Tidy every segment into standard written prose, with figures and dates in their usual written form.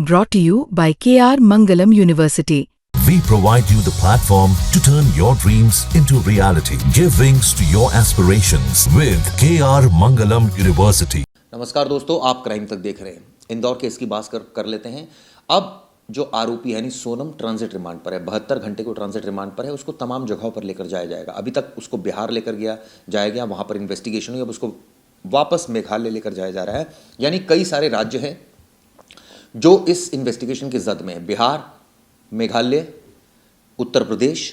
Brought to you by KR Mangalam University. We provide you the platform to turn your dreams into reality. Give wings to your aspirations with KR Mangalam University. नमस्कार दोस्तों, आप crime तक देख रहे हैं। Indore case की बात कर लेते हैं। अब जो आरोपी यानी सोनम ट्रांजिट रिमांड पर है, 72 घंटे को ट्रांजिट रिमांड पर है। उसको तमाम जगहों पर लेकर जाया जाएगा। अभी तक उसको बिहार लेकर जाया गया, वहाँ पर इन्वेस्टिगेशन हुई। अब उसको वापस मेघालय लेकर जाया जा रहा है। यानी कई सारे राज्य हैं जो इस इन्वेस्टिगेशन की जद में है। बिहार, मेघालय, उत्तर प्रदेश,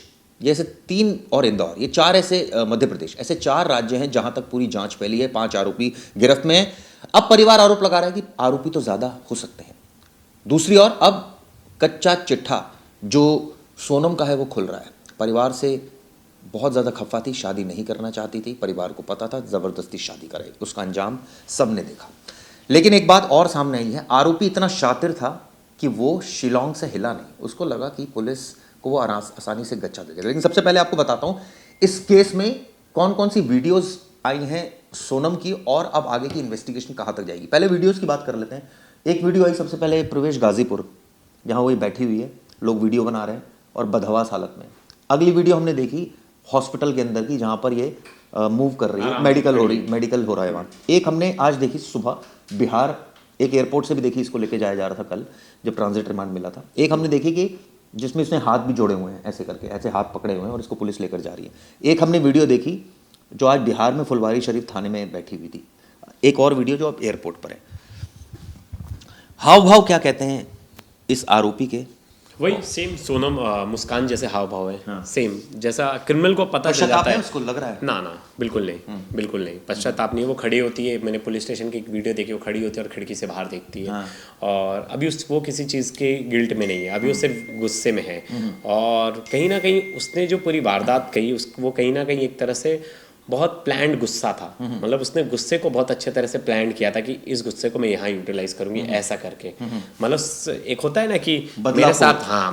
ये ऐसे 3 और इंदौर, ये 4 ऐसे मध्य प्रदेश, ऐसे 4 राज्य हैं जहां तक पूरी जांच फैली है। 5 आरोपी गिरफ्त में हैं। अब परिवार आरोप लगा रहा है कि आरोपी तो ज्यादा हो सकते हैं। दूसरी ओर अब कच्चा चिट्ठा जो सोनम का है वो खुल रहा है। परिवार से बहुत ज़्यादा खफा थी, शादी नहीं करना चाहती थी। परिवार को पता था ज़बरदस्ती शादी करे, उसका अंजाम सबने देखा। लेकिन एक बात और सामने आई है, आरोपी इतना शातिर था कि वो शिलोंग से हिला नहीं। उसको लगा कि पुलिस को वो आसानी से गच्चा दे देगा। लेकिन सबसे पहले आपको बताता हूँ इस केस में कौन कौन सी वीडियोज़ आई हैं सोनम की और अब आगे की इन्वेस्टिगेशन कहाँ तक जाएगी। पहले वीडियोज़ की बात कर लेते हैं। एक वीडियो आई सबसे पहले प्रवेश गाजीपुर, जहाँ वो बैठी हुई है, लोग वीडियो बना रहे हैं और बदहवास हालत में। अगली वीडियो हमने देखी हॉस्पिटल के अंदर की, जहाँ पर ये मूव कर रही है, मेडिकल हो रहा है वहाँ। एक हमने आज देखी सुबह बिहार, एक एयरपोर्ट से भी देखी, इसको लेके जाया जा रहा था कल जब ट्रांजिट रिमांड मिला था। एक हमने देखी कि जिसमें इसने हाथ भी जोड़े हुए हैं, ऐसे करके ऐसे हाथ पकड़े हुए हैं और इसको पुलिस लेकर जा रही है। एक हमने वीडियो देखी जो आज बिहार में फुलवारी शरीफ थाने में बैठी हुई थी। एक और वीडियो जो अब एयरपोर्ट पर है। हाव भाव क्या कहते हैं इस आरोपी के? वही सेम सोनम मुस्कान जैसे हाव भाव है। हाँ। सेम जैसा क्रिमिनल को पता चल जाता है। उसको लग रहा है ना बिल्कुल नहीं, बिल्कुल नहीं। पश्चाताप नहीं है। वो खड़ी होती है, मैंने पुलिस स्टेशन की एक वीडियो देखी, वो खड़ी होती है और खिड़की से बाहर देखती है। हाँ। और अभी वो किसी चीज़ के गिल्ट में नहीं है, अभी वो सिर्फ गुस्से में है। और कहीं ना कहीं उसने जो पूरी वारदात कही वो कहीं ना कहीं एक तरह से बहुत प्लान्ड गुस्सा था। मतलब उसने गुस्से को बहुत अच्छे तरह से प्लान किया था कि इस गुस्से को मैं यहाँ यूटिलाइज करूंगी, ऐसा करके। मतलब एक होता है ना कि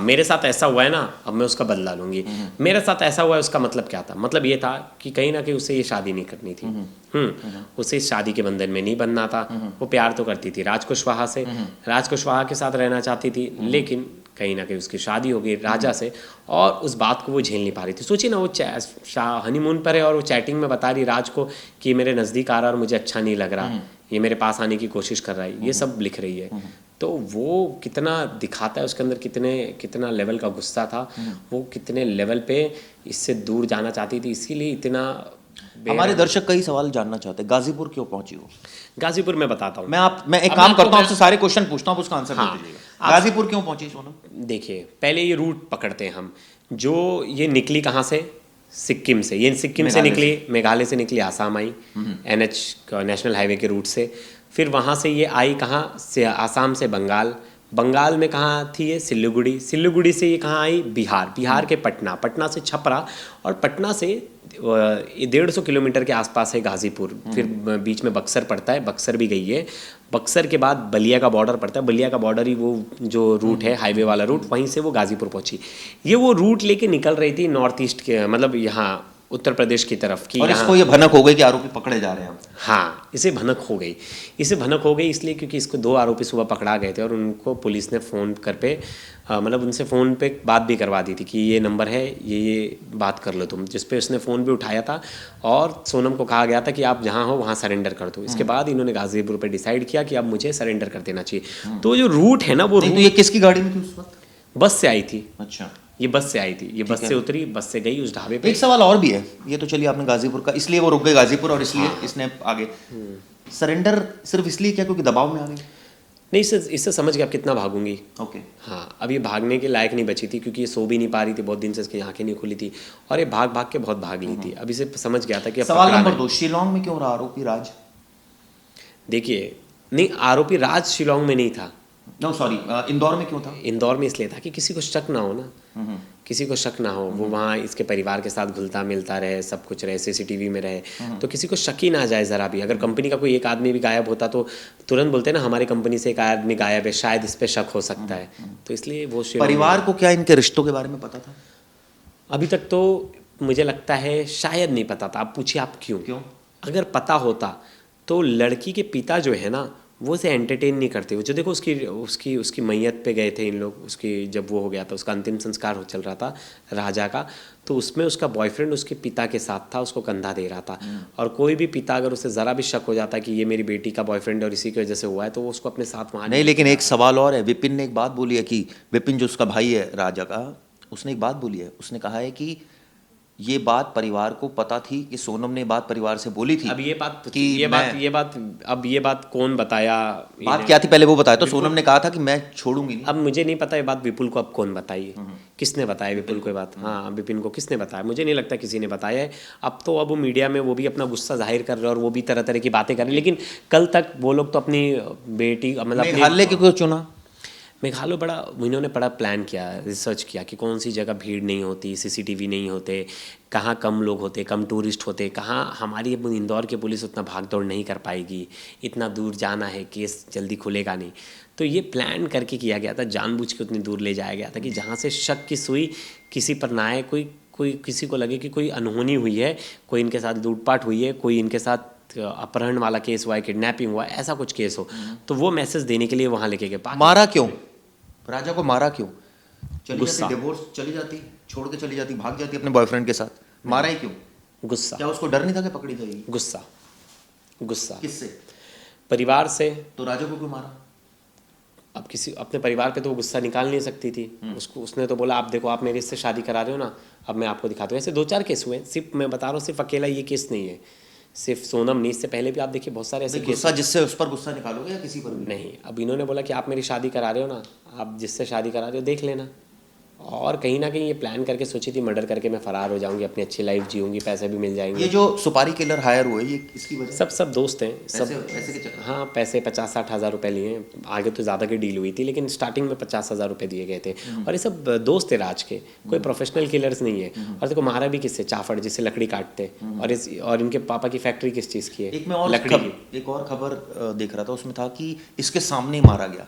मेरे साथ ऐसा हुआ है ना, अब मैं उसका बदला लूंगी। मेरे साथ ऐसा हुआ है, उसका मतलब क्या था? मतलब ये था कि कहीं ना कहीं उसे ये शादी नहीं करनी थी। उसे इस शादी के बंधन में नहीं बनना था। वो प्यार तो करती थी राज कुशवाहा से, राज कुशवाहा के साथ रहना चाहती थी, लेकिन कहीं ना कहीं उसकी शादी हो गई राजा से और उस बात को वो झेल नहीं पा रही थी। सोचिए ना, वो हनीमून पर है और वो चैटिंग में बता रही राज को कि मेरे नज़दीक आ रहा और मुझे अच्छा नहीं लग रहा, ये मेरे पास आने की कोशिश कर रहा है, ये सब लिख रही है। तो वो कितना दिखाता है उसके अंदर कितना लेवल का गुस्सा था, वो कितने लेवल पे इससे दूर जाना चाहती थी। इसीलिए इतना हमारे दर्शक कई सवाल जानना चाहते हैं, गाजीपुर क्यों पहुंची हो? गाजीपुर मैं बताता हूँ। मैं एक काम करता हूँ, आपसे सारे क्वेश्चन पूछता हूँ, उसका आंसर दे दीजिएगा। गाजीपुर क्यों पहुंची सोनम? देखिए, पहले ये रूट पकड़ते हैं हम। जो ये निकली कहाँ से? सिक्किम से। ये सिक्किम से निकली, मेघालय से निकली, आसाम आई NH नेशनल हाईवे के रूट से। फिर वहाँ से ये आई कहाँ से? आसाम से बंगाल में कहाँ थी ये? सिल्लीगुड़ी से ये कहाँ आई? बिहार के पटना से छपरा, और पटना से 150 किलोमीटर के आसपास है गाजीपुर। फिर बीच में बक्सर पड़ता है, बक्सर भी गई है। बक्सर के बाद बलिया का बॉर्डर पड़ता है, बलिया का बॉर्डर ही वो जो रूट है, हाईवे वाला रूट, वहीं से वो गाजीपुर पहुंची। ये वो रूट लेके निकल रही थी नॉर्थ ईस्ट के, मतलब यहाँ उत्तर प्रदेश की तरफ की। और इसको ये भनक हो गई कि आरोपी पकड़े जा रहे हैं। हाँ, इसे भनक हो गई इसलिए क्योंकि इसको 2 आरोपी सुबह पकड़ा गए थे और उनको पुलिस ने फ़ोन मतलब उनसे फ़ोन पे बात भी करवा दी थी कि ये नंबर है, ये बात कर लो तुम, जिस पे उसने फ़ोन भी उठाया था। और सोनम को कहा गया था कि आप जहाँ हो वहाँ सरेंडर कर दो। इसके बाद इन्होंने गाजीपुर पे डिसाइड किया कि अब मुझे सरेंडर कर देना चाहिए। तो जो रूट है ना, वो रूट, ये किसकी गाड़ी में थी उस वक्त? बस से आई थी। अच्छा, ये बस से आई थी, ये बस से उतरी, बस से गई उस ढाबे पे। एक सवाल और भी है, ये तो चलिए आपने गाजीपुर का, इसलिए वो रुक गए गाजीपुर और इसलिए इसने आगे सरेंडर सिर्फ इसलिए क्या क्योंकि दबाव में आ गई? नहीं, इससे समझ गया आप कितना भागूंगी। ओके। हाँ, अब ये भागने के लायक नहीं बची थी क्योंकि ये सो भी नहीं पा रही थी, बहुत दिन से इसकी आंखें नहीं खुली थी और ये भाग के बहुत भाग ली थी। अब इसे समझ गया था कि सवाल नंबर 2, शिलोंग में क्यों रहा आरोपी राज? देखिए, नहीं, आरोपी राज शिलोंग में नहीं था। नो सॉरी, इंदौर में क्यों था? इंदौर में इसलिए था कि किसी को शक ना हो ना, किसी को शक ना हो। वो वहाँ इसके परिवार के साथ घुलता मिलता रहे, सब कुछ रहे, CCTV में रहे, तो किसी को शक ही ना जाए ज़रा भी। अगर कंपनी का कोई एक आदमी भी गायब होता तो तुरंत बोलते ना हमारी कंपनी से एक आदमी गायब है, शायद इस पे शक हो सकता है। तो इसलिए वो परिवार को क्या इनके रिश्तों के बारे में पता था? अभी तक तो मुझे लगता है शायद नहीं पता था। आप पूछिए, आप क्यों? अगर पता होता तो लड़की के पिता जो है ना, वो उसे एंटरटेन नहीं करते। जो देखो उसकी उसकी उसकी मैयत पे गए थे इन लोग, उसकी जब वो हो गया था, उसका अंतिम संस्कार चल रहा था राजा का, तो उसमें उसका बॉयफ्रेंड उसके पिता के साथ था, उसको कंधा दे रहा था। और कोई भी पिता अगर उसे ज़रा भी शक हो जाता है कि ये मेरी बेटी का बॉयफ्रेंड और इसी की वजह से हुआ है, तो वो उसको अपने साथ वहाँ नहीं, लेकिन एक सवाल और है। विपिन ने एक बात बोली है कि विपिन जो उसका भाई है राजा का, उसने एक बात बोली है, उसने कहा है कि ये बात परिवार को पता थी कि सोनम ने बात परिवार से बोली थी। अब ये बात कि ये बात कौन बताया, बात क्या थी पहले वो बताया। तो सोनम ने कहा था कि मैं छोड़ूंगी नहीं। अब मुझे नहीं पता ये बात विपुल को अब कौन बताई, किसने बताया विपुल को ये बात। हाँ, विपिन को किसने बताया, मुझे नहीं लगता किसी ने बताया है। अब तो अब वो मीडिया में वो भी अपना गुस्सा जाहिर कर रहे हैं और वो भी तरह तरह की बातें कर रहे हैं, लेकिन कल तक वो लोग तो अपनी बेटी मतलब मेघालय क्यों चुना? मेघालय इन्होंने बड़ा प्लान किया, रिसर्च किया कि कौन सी जगह भीड़ नहीं होती, सीसीटीवी नहीं होते, कहाँ कम लोग होते, कम टूरिस्ट होते, कहाँ हमारी इंदौर की पुलिस उतना भाग दौड़ नहीं कर पाएगी, इतना दूर जाना है, केस जल्दी खुलेगा नहीं। तो ये प्लान करके किया गया था, जानबूझ के उतनी दूर ले जाया गया था कि जहाँ से शक की सुई किसी पर ना आए, कोई किसी को लगे कि कोई अनहोनी हुई है, कोई इनके साथ लूटपाट हुई है, कोई इनके साथ अपहरण वाला केस हुआ है, किडनैपिंग हुआ है, ऐसा कुछ केस हो, तो वो मैसेज देने के लिए वहाँ लेके गए। मारा क्यों राजा को? मारा क्यों? गुस्सा। डिवोर्स चली जाती, छोड़ के चली जाती, भाग जाती अपने बॉयफ्रेंड के साथ, मारा ही क्यों? गुस्सा। क्या उसको डर नहीं था कि पकड़ी जाएगी? गुस्सा किससे? परिवार से। तो राजा को क्यों मारा? अब किसी अपने परिवार पे तो वो गुस्सा निकाल नहीं सकती थी। उसने तो बोला आप देखो, आप मेरे से शादी करा रहे हो ना, अब मैं आपको दिखाता हूँ। ऐसे 2-4 केस हुए, सिर्फ मैं बता रहा हूँ, सिर्फ अकेला ये केस नहीं है, सिर्फ सोनम नहीं, इससे पहले भी आप देखिए बहुत सारे ऐसे केस। गुस्सा जिससे उस पर गुस्सा निकालोगे या किसी पर भी? नहीं, अब इन्होंने बोला कि आप मेरी शादी करा रहे हो ना, आप जिससे शादी करा रहे हो देख लेना। और कहीं ना कहीं ये प्लान करके सोची थी मर्डर करके मैं फरार हो जाऊंगी, अपनी अच्छी लाइफ जीऊंगी, पैसे भी मिल जाएंगे। ये जो सुपारी किलर हायर हुए, ये इसकी वजह? सब दोस्त हैं, सब पैसे के चक्कर? हाँ, पैसे 50-60 हज़ार रुपये लिए, आगे तो ज़्यादा की डील हुई थी, लेकिन स्टार्टिंग में 50,000 रुपये दिए गए थे। और ये सब दोस्त थे राज के, कोई प्रोफेशनल किलर्स नहीं है। और देखो मारा भी किससे? चाफड़, जिससे लकड़ी काटते। और इनके पापा की फैक्ट्री किस चीज़ की है? लकड़ी की। एक और खबर देख रहा था, उसमें था कि इसके सामने मारा गया।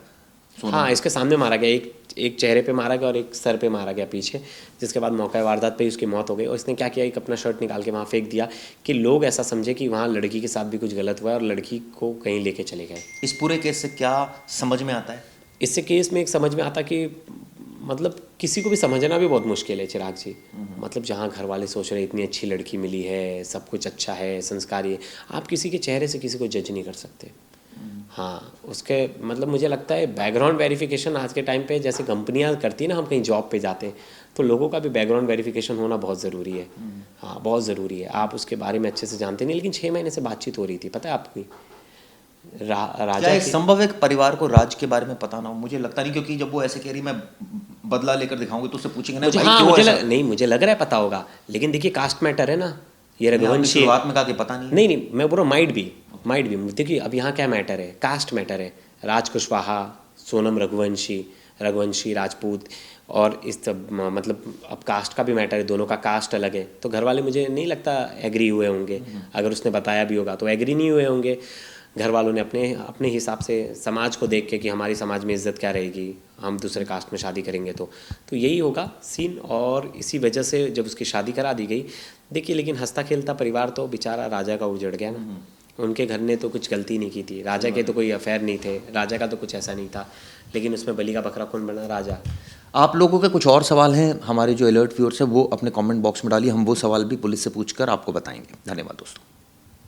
हाँ, इसके सामने मारा गया, एक चेहरे पे मारा गया और एक सर पे मारा गया पीछे, जिसके बाद मौका वारदात पे ही उसकी मौत हो गई। और इसने क्या किया, एक अपना शर्ट निकाल के वहाँ फेंक दिया कि लोग ऐसा समझे कि वहाँ लड़की के साथ भी कुछ गलत हुआ है और लड़की को कहीं लेके चले गए। इस पूरे केस से क्या समझ में आता है? इससे केस में एक समझ में आता कि मतलब किसी को भी समझना भी बहुत मुश्किल है चिराग जी। मतलब जहाँ घर वाले सोच रहे इतनी अच्छी लड़की मिली है, सब कुछ अच्छा है, संस्कारी है, आप किसी के चेहरे से किसी को जज नहीं कर सकते। हाँ, उसके मतलब मुझे लगता है बैकग्राउंड वेरिफिकेशन आज के टाइम पे जैसे कंपनियां करती है ना, हम कहीं जॉब पे जाते हैं तो लोगों का भी बैकग्राउंड वेरिफिकेशन होना बहुत ज़रूरी है। हाँ, बहुत ज़रूरी है। आप उसके बारे में अच्छे से जानते नहीं, लेकिन 6 महीने से बातचीत हो रही थी, पता है आपकी राजा क्या संभव है कि परिवार को राज के बारे में पता ना हो? मुझे लगता नहीं, क्योंकि जब वो ऐसे कह रही मैं बदला लेकर दिखाऊंगी तो उससे पूछेंगे ना भाई मुझे लग रहा है पता होगा, लेकिन देखिए कास्ट मैटर है ना, ये रघुवंशी। शुरुआत में कहा कि पता नहीं। नहीं, मैं बोल रहा हूँ माइट भी देखिए। अब यहाँ क्या मैटर है? कास्ट मैटर है। राज कुशवाहा, सोनम रघुवंशी राजपूत, और इस मतलब अब कास्ट का भी मैटर है, दोनों का कास्ट अलग है। तो घर वाले मुझे नहीं लगता एग्री हुए होंगे, अगर उसने बताया भी होगा तो एग्री नहीं हुए होंगे। घर वालों ने अपने हिसाब से समाज को देख के कि हमारी समाज में इज्जत क्या रहेगी, हम दूसरे कास्ट में शादी करेंगे तो यही होगा सीन। और इसी वजह से जब उसकी शादी करा दी गई, देखिए, लेकिन हंसता खेलता परिवार तो बेचारा राजा का उजड़ गया ना। उनके घर ने तो कुछ गलती नहीं की थी, राजा के तो कोई अफेयर नहीं थे, राजा का तो कुछ ऐसा नहीं था, लेकिन उसमें बलि का बकरा कौन बना? राजा। आप लोगों के कुछ और सवाल हैं हमारे जो अलर्ट व्यूअर्स हैं वो अपने कमेंट बॉक्स में डालिए, हम वो सवाल भी पुलिस से पूछकर आपको बताएंगे। धन्यवाद दोस्तों।